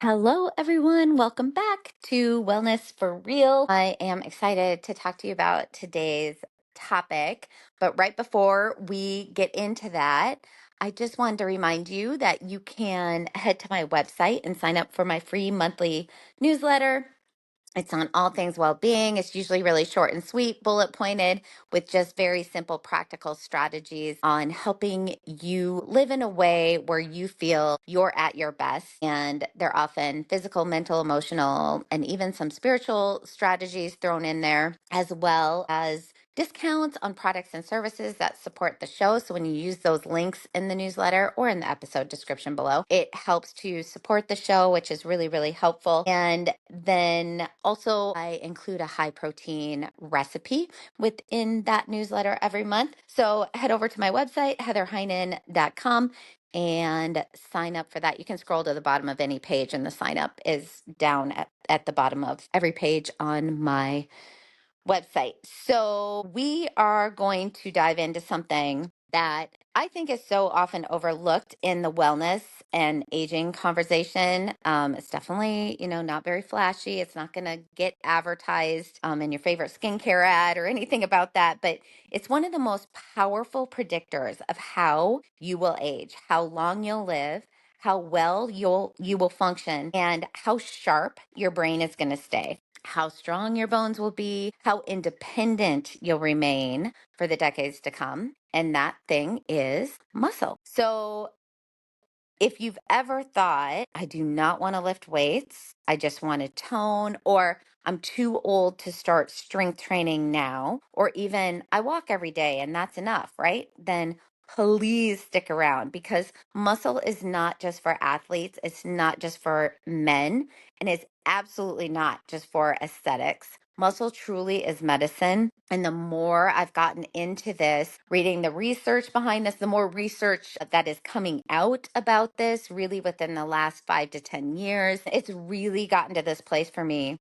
Hello, everyone. Welcome back to Wellness for Real. I am excited to talk to you about today's topic. But right before we get into that, I just wanted to remind you that you can head to my website and sign up for my free monthly newsletter. It's on all things well-being. It's usually really short and sweet, bullet pointed, with just very simple practical strategies on helping you live in a way where you feel you're at your best. And they're often physical, mental, emotional, and even some spiritual strategies thrown in there, as well as discounts on products and services that support the show. So when you use those links in the newsletter or in the episode description below, it helps to support the show, which is really, really helpful. And then also I include a high protein recipe within that newsletter every month. So head over to my website, heatherheynen.com, and sign up for that. You can scroll to the bottom of any page, and the sign up is down at the bottom of every page on my website. So we are going to dive into something that I think is so often overlooked in the wellness and aging conversation. It's definitely, not very flashy. It's not going to get advertised in your favorite skincare ad or anything about that, but it's one of the most powerful predictors of how you will age, how long you'll live, how well you will function, and how sharp your brain is going to stay, how strong your bones will be, how independent you'll remain for the decades to come. And that thing is muscle. So if you've ever thought, I do not want to lift weights, I just want to tone, or I'm too old to start strength training now, or even I walk every day and that's enough, right? Then please stick around, because muscle is not just for athletes, it's not just for men, and it's absolutely not just for aesthetics. Muscle truly is medicine. And the more I've gotten into this, reading the research behind this, the more research that is coming out about this really within the last 5 to 10 years, it's really gotten to this place for me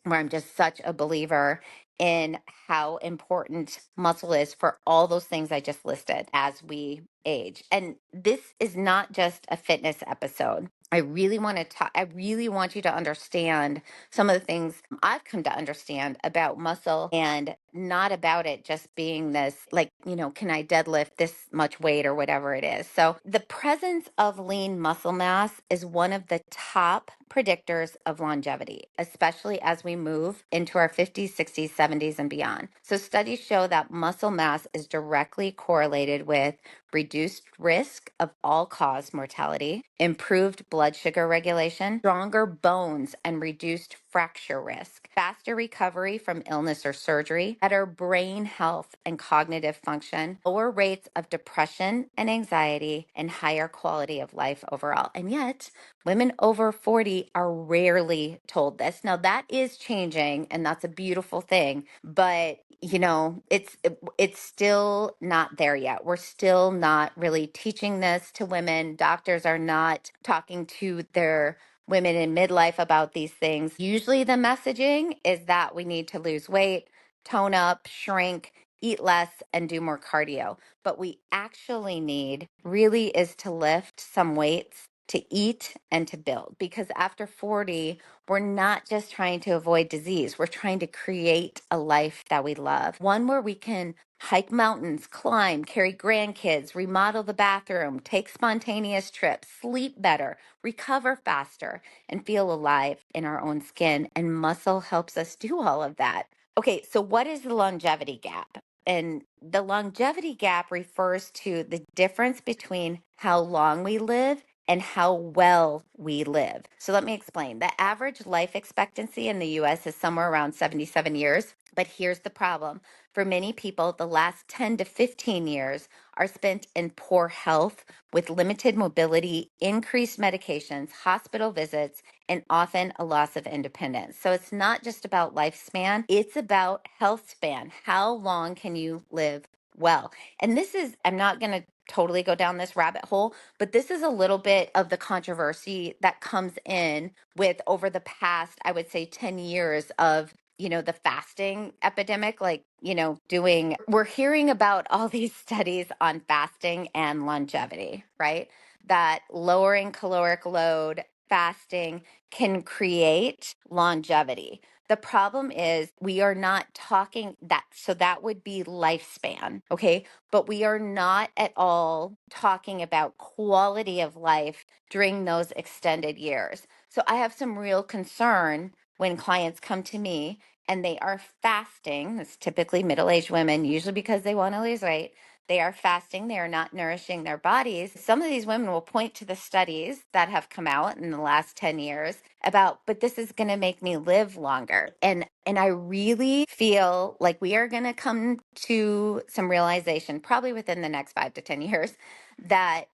where I'm just such a believer in how important muscle is for all those things I just listed as we age. And this is not just a fitness episode. I really want to talk, I really want you to understand some of the things I've come to understand about muscle, and not about it just being this, like, can I deadlift this much weight or whatever it is. So the presence of lean muscle mass is one of the top predictors of longevity, especially as we move into our 50s, 60s, 70s, and beyond. So studies show that muscle mass is directly correlated with reduced risk of all-cause mortality, improved blood sugar regulation, stronger bones and reduced fracture risk, faster recovery from illness or surgery, better brain health and cognitive function, lower rates of depression and anxiety, and higher quality of life overall. And yet, women over 40 are rarely told this. Now, that is changing, and that's a beautiful thing, but it's still not there yet. We're still not really teaching this to women. Doctors are not talking to their women in midlife about these things. Usually the messaging is that we need to lose weight, tone up, shrink, eat less, and do more cardio. But we actually need really is to lift some weights, to eat, and to build. Because after 40, we're not just trying to avoid disease. We're trying to create a life that we love, one where we can hike mountains, climb, carry grandkids, remodel the bathroom, take spontaneous trips, sleep better, recover faster, and feel alive in our own skin. And muscle helps us do all of that. Okay, so what is the longevity gap? And the longevity gap refers to the difference between how long we live and how well we live. So let me explain. The average life expectancy in the US is somewhere around 77 years. But here's the problem. For many people, the last 10 to 15 years are spent in poor health with limited mobility, increased medications, hospital visits, and often a loss of independence. So it's not just about lifespan, it's about health span. How long can you live well? And this is, I'm not going to totally go down this rabbit hole, but this is a little bit of the controversy that comes in with over the past, I would say, 10 years of the fasting epidemic, we're hearing about all these studies on fasting and longevity, right? That lowering caloric load fasting can create longevity. The problem is we are not talking that, so that would be lifespan, okay? But we are not at all talking about quality of life during those extended years. So I have some real concern when clients come to me and they are fasting. It's typically middle-aged women, usually because they want to lose weight. They are fasting, they are not nourishing their bodies. Some of these women will point to the studies that have come out in the last 10 years about, but this is going to make me live longer. And I really feel like we are going to come to some realization probably within the next 5 to 10 years that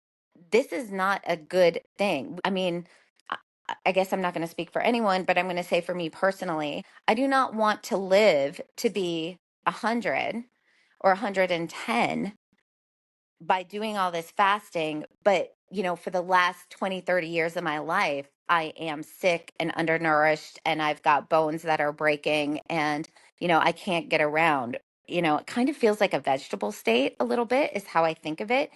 this is not a good thing. I mean, I guess I'm not going to speak for anyone, but I'm going to say for me personally, I do not want to live to be 100 or 110 by doing all this fasting. But, for the last 20, 30 years of my life, I am sick and undernourished and I've got bones that are breaking and, I can't get around. It kind of feels like a vegetable state a little bit is how I think of it.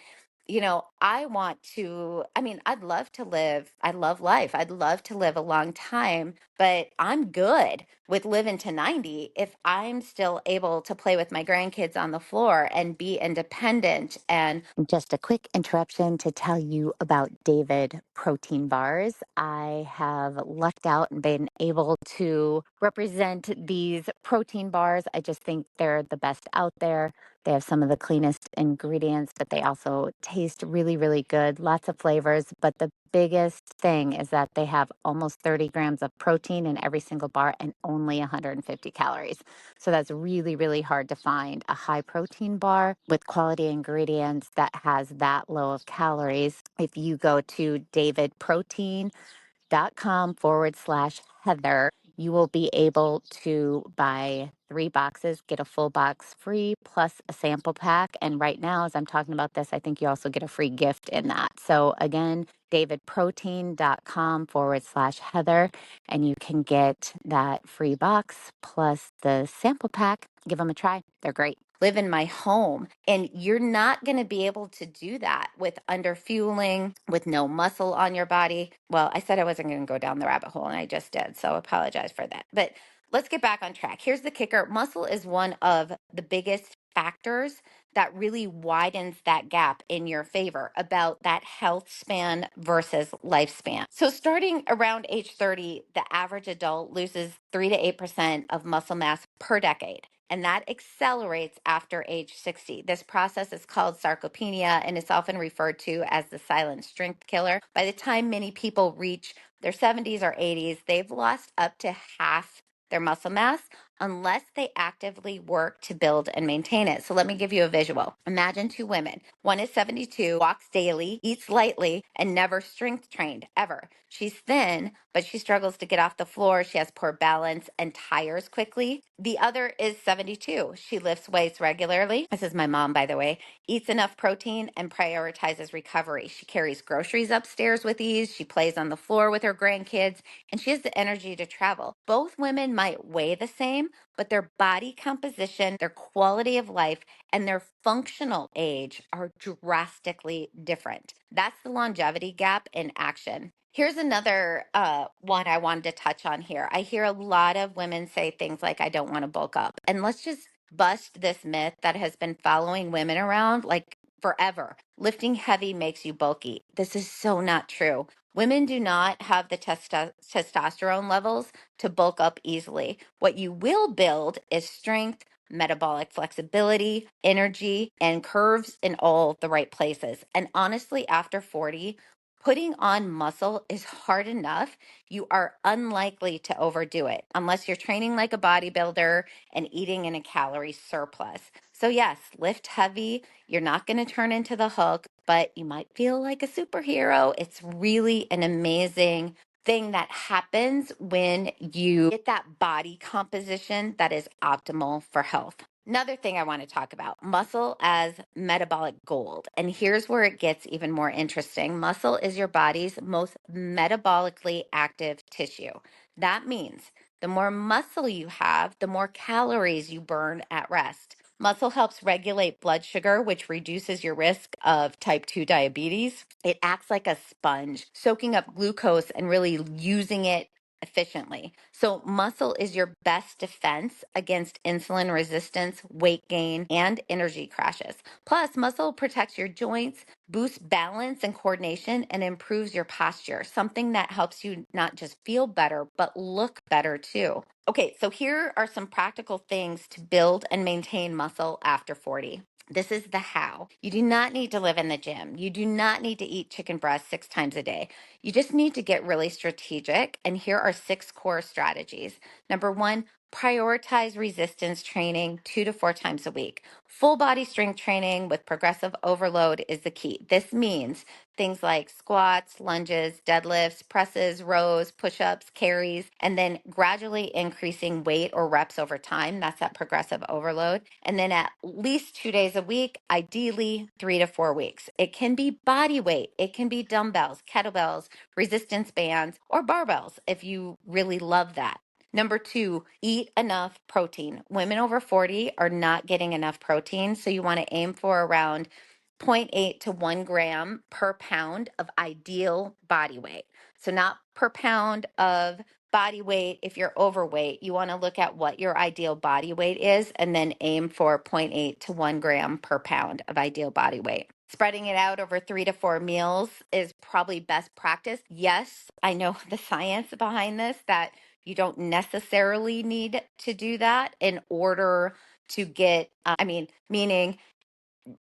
I'd love to live, I love life. I'd love to live a long time, but I'm good with living to 90 if I'm still able to play with my grandkids on the floor and be independent. And just a quick interruption to tell you about David protein bars. I have lucked out and been able to represent these protein bars. I just think they're the best out there. They have some of the cleanest ingredients, but they also taste really, really good. Lots of flavors. But the biggest thing is that they have almost 30 grams of protein in every single bar and only 150 calories. So that's really, really hard to find a high protein bar with quality ingredients that has that low of calories. If you go to davidprotein.com/Heather, you will be able to buy 3 boxes, get a full box free plus a sample pack. And right now, as I'm talking about this, I think you also get a free gift in that. So again, davidprotein.com/Heather, and you can get that free box plus the sample pack. Give them a try. They're great. Live in my home. And you're not going to be able to do that with underfueling, with no muscle on your body. Well, I said I wasn't going to go down the rabbit hole and I just did. So I apologize for that. But let's get back on track. Here's the kicker. Muscle is one of the biggest factors that really widens that gap in your favor about that health span versus lifespan. So starting around age 30, the average adult loses 3 to 8% of muscle mass per decade. And that accelerates after age 60. This process is called sarcopenia, and it's often referred to as the silent strength killer. By the time many people reach their 70s or 80s, they've lost up to half their muscle mass unless they actively work to build and maintain it. So let me give you a visual. Imagine 2 women. One is 72, walks daily, eats lightly, and never strength trained ever. She's thin, but she struggles to get off the floor. She has poor balance and tires quickly. The other is 72. She lifts weights regularly. This is my mom, by the way. Eats enough protein and prioritizes recovery. She carries groceries upstairs with ease. She plays on the floor with her grandkids, and she has the energy to travel. Both women might weigh the same, but their body composition, their quality of life, and their functional age are drastically different. That's the longevity gap in action. Here's another one I wanted to touch on here. I hear a lot of women say things like, I don't want to bulk up. And let's just bust this myth that has been following women around like forever. Lifting heavy makes you bulky. This is so not true. Women do not have the testosterone levels to bulk up easily. What you will build is strength, metabolic flexibility, energy, and curves in all the right places. And honestly, after 40, putting on muscle is hard enough. You are unlikely to overdo it unless you're training like a bodybuilder and eating in a calorie surplus. So yes, lift heavy. You're not going to turn into the Hulk, but you might feel like a superhero. It's really an amazing thing that happens when you get that body composition that is optimal for health. Another thing I want to talk about, muscle as metabolic gold. And here's where it gets even more interesting. Muscle is your body's most metabolically active tissue. That means the more muscle you have, the more calories you burn at rest. Muscle helps regulate blood sugar, which reduces your risk of type 2 diabetes. It acts like a sponge, soaking up glucose and really using it efficiently. So, muscle is your best defense against insulin resistance, weight gain, and energy crashes. Plus, muscle protects your joints, boosts balance and coordination, and improves your posture, something that helps you not just feel better, but look better too. Okay, so here are some practical things to build and maintain muscle after 40. This is the how. You do not need to live in the gym. You do not need to eat chicken breast 6 times a day. You just need to get really strategic. And here are 6 core strategies. Number one, prioritize resistance training 2 to 4 times a week. Full body strength training with progressive overload is the key. This means things like squats, lunges, deadlifts, presses, rows, push ups, carries, and then gradually increasing weight or reps over time. That's that progressive overload. And then at least 2 days a week, ideally 3 to 4 weeks. It can be body weight, it can be dumbbells, kettlebells, resistance bands, or barbells if you really love that. Number two, eat enough protein. Women over 40 are not getting enough protein, so you want to aim for around 0.8 to 1 gram per pound of ideal body weight. So, not per pound of body weight if you're overweight. You want to look at what your ideal body weight is and then aim for 0.8 to 1 gram per pound of ideal body weight. Spreading it out over 3 to 4 meals is probably best practice. Yes, I know the science behind this, that you don't necessarily need to do that in order to get, meaning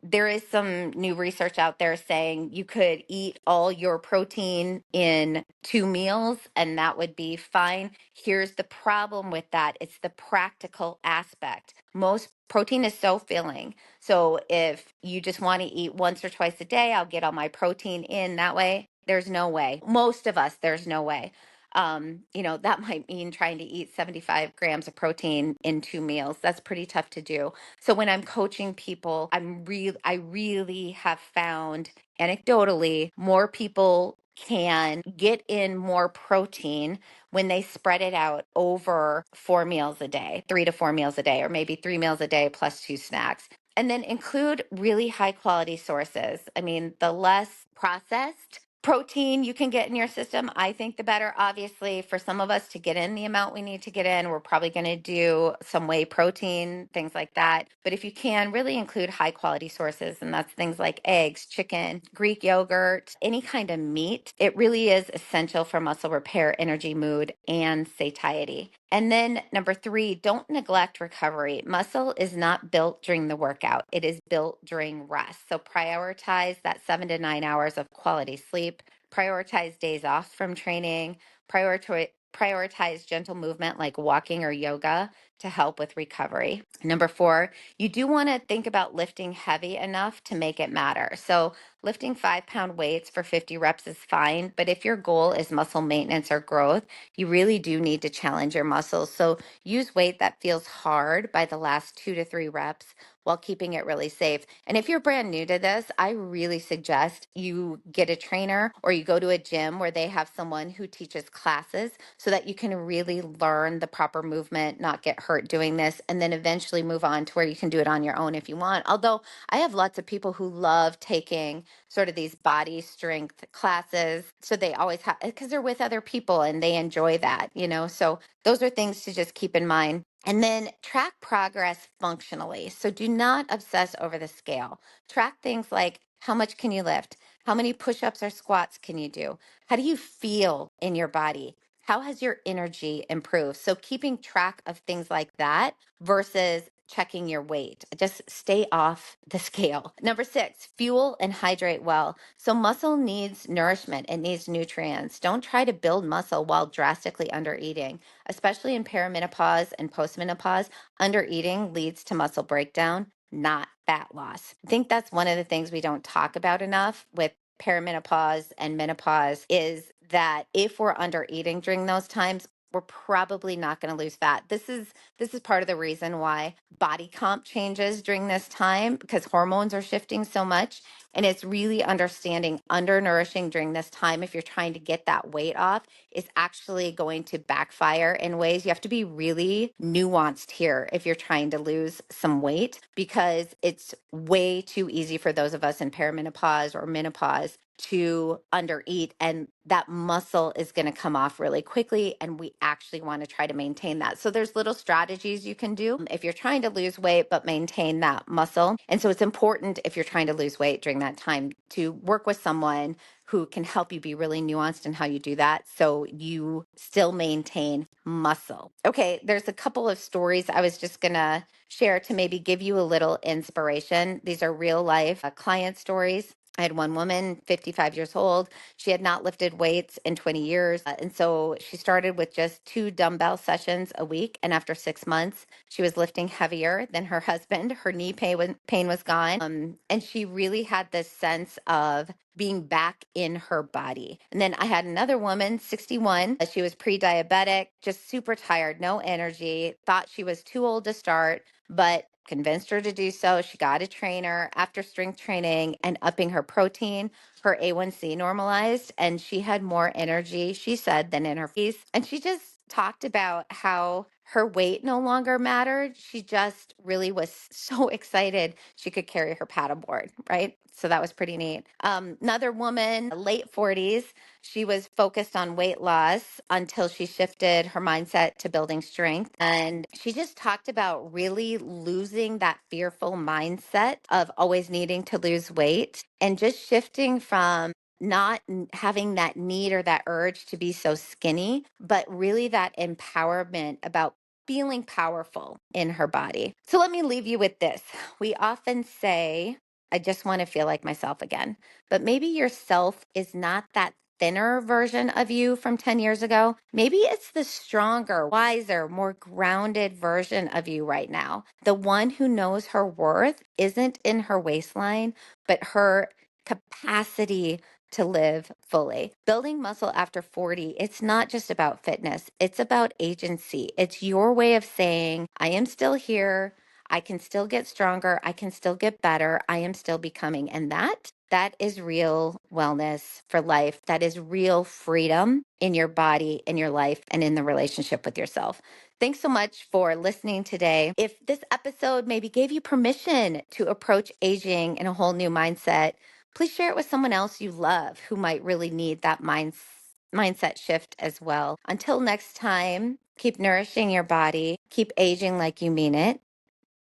there is some new research out there saying you could eat all your protein in 2 meals and that would be fine. Here's the problem with that, it's the practical aspect. Most protein is so filling. So if you just want to eat once or twice a day, I'll get all my protein in that way. There's no way. Most of us, there's no way. That might mean trying to eat 75 grams of protein in 2 meals. That's pretty tough to do. So when I'm coaching people, I really have found anecdotally more people can get in more protein when they spread it out over 4 meals a day, 3 to 4 meals a day, or maybe 3 meals a day plus 2 snacks. And then include really high quality sources. I mean, the less processed protein you can get in your system, I think the better. Obviously, for some of us to get in the amount we need to get in, we're probably going to do some whey protein, things like that. But if you can, really include high quality sources, and that's things like eggs, chicken, Greek yogurt, any kind of meat. It really is essential for muscle repair, energy, mood, and satiety. And then number three, don't neglect recovery. Muscle is not built during the workout. It is built during rest. So prioritize that 7 to 9 hours of quality sleep, prioritize days off from training, prioritize gentle movement like walking or yoga to help with recovery. Number four, you do want to think about lifting heavy enough to make it matter. So lifting 5-pound weights for 50 reps is fine, but if your goal is muscle maintenance or growth, you really do need to challenge your muscles. So use weight that feels hard by the last 2 to 3 reps while keeping it really safe. And if you're brand new to this, I really suggest you get a trainer or you go to a gym where they have someone who teaches classes so that you can really learn the proper movement, not get hurt doing this, and then eventually move on to where you can do it on your own if you want. Although I have lots of people who love taking sort of these body strength classes. So they always have, because they're with other people and they enjoy that. So those are things to just keep in mind. And then track progress functionally. So do not obsess over the scale. Track things like how much can you lift? How many push-ups or squats can you do? How do you feel in your body? How has your energy improved? So keeping track of things like that versus checking your weight. Just stay off the scale. Number six, fuel and hydrate well. So muscle needs nourishment. It needs nutrients. Don't try to build muscle while drastically under eating, especially in perimenopause and postmenopause. Under eating leads to muscle breakdown, not fat loss. I think that's one of the things we don't talk about enough with perimenopause and menopause is that if we're under eating during those times, we're probably not going to lose fat. This is part of the reason why body comp changes during this time, because hormones are shifting so much. And it's really understanding undernourishing during this time, if you're trying to get that weight off, is actually going to backfire in ways. You have to be really nuanced here if you're trying to lose some weight, because it's way too easy for those of us in perimenopause or menopause to undereat, and that muscle is going to come off really quickly, and we actually want to try to maintain that. So there's little strategies you can do if you're trying to lose weight but maintain that muscle. And so it's important, if you're trying to lose weight during that time, to work with someone who can help you be really nuanced in how you do that, so you still maintain muscle. Okay, there's a couple of stories I was just going to share to maybe give you a little inspiration. These are real life client stories. I had one woman, 55 years old. She had not lifted weights in 20 years. And so she started with just 2 dumbbell sessions a week. And after 6 months, she was lifting heavier than her husband. Her knee pain was gone. And she really had this sense of being back in her body. And then I had another woman, 61. She was pre-diabetic, just super tired, no energy, thought she was too old to start, but convinced her to do so. She got a trainer. After strength training and upping her protein, her A1C normalized, and she had more energy, she said, than in her face. And she just talked about how her weight no longer mattered. She just really was so excited she could carry her paddleboard, right? So that was pretty neat. Another woman, late 40s, she was focused on weight loss until she shifted her mindset to building strength. And she just talked about really losing that fearful mindset of always needing to lose weight, and just shifting from not having that need or that urge to be so skinny, but really that empowerment about feeling powerful in her body. So let me leave you with this. We often say, I just want to feel like myself again. But maybe yourself is not that thinner version of you from 10 years ago. Maybe it's the stronger, wiser, more grounded version of you right now. The one who knows her worth isn't in her waistline, but her capacity to live fully. Building muscle after 40, it's not just about fitness, it's about agency. It's your way of saying, I am still here. I can still get stronger. I can still get better. I am still becoming. And that is real wellness for life. That is real freedom in your body, in your life, and in the relationship with yourself. Thanks so much for listening today. If this episode maybe gave you permission to approach aging in a whole new mindset, please share it with someone else you love who might really need that mindset shift as well. Until next time, keep nourishing your body, keep aging like you mean it,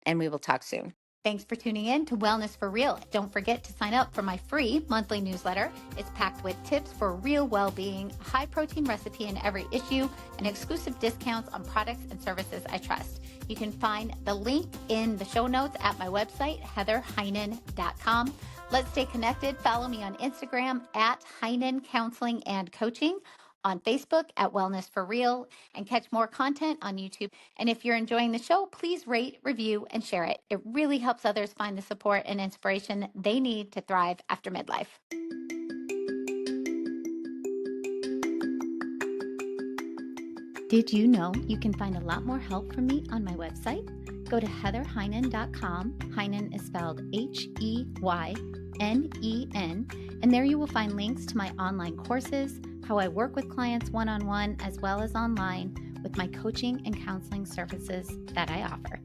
and we will talk soon. Thanks for tuning in to Wellness for Real. Don't forget to sign up for my free monthly newsletter. It's packed with tips for real well-being, a high-protein recipe in every issue, and exclusive discounts on products and services I trust. You can find the link in the show notes at my website, heatherheynen.com. Let's stay connected. Follow me on Instagram at Heynen Counseling and Coaching, on Facebook at Wellness for Real, and catch more content on YouTube. And if you're enjoying the show, please rate, review, and share it. It really helps others find the support and inspiration they need to thrive after midlife. Did you know you can find a lot more help from me on my website? Go to heatherheynen.com. Heynen is spelled Heynen, and there you will find links to my online courses, how I work with clients one-on-one, as well as online with my coaching and counseling services that I offer.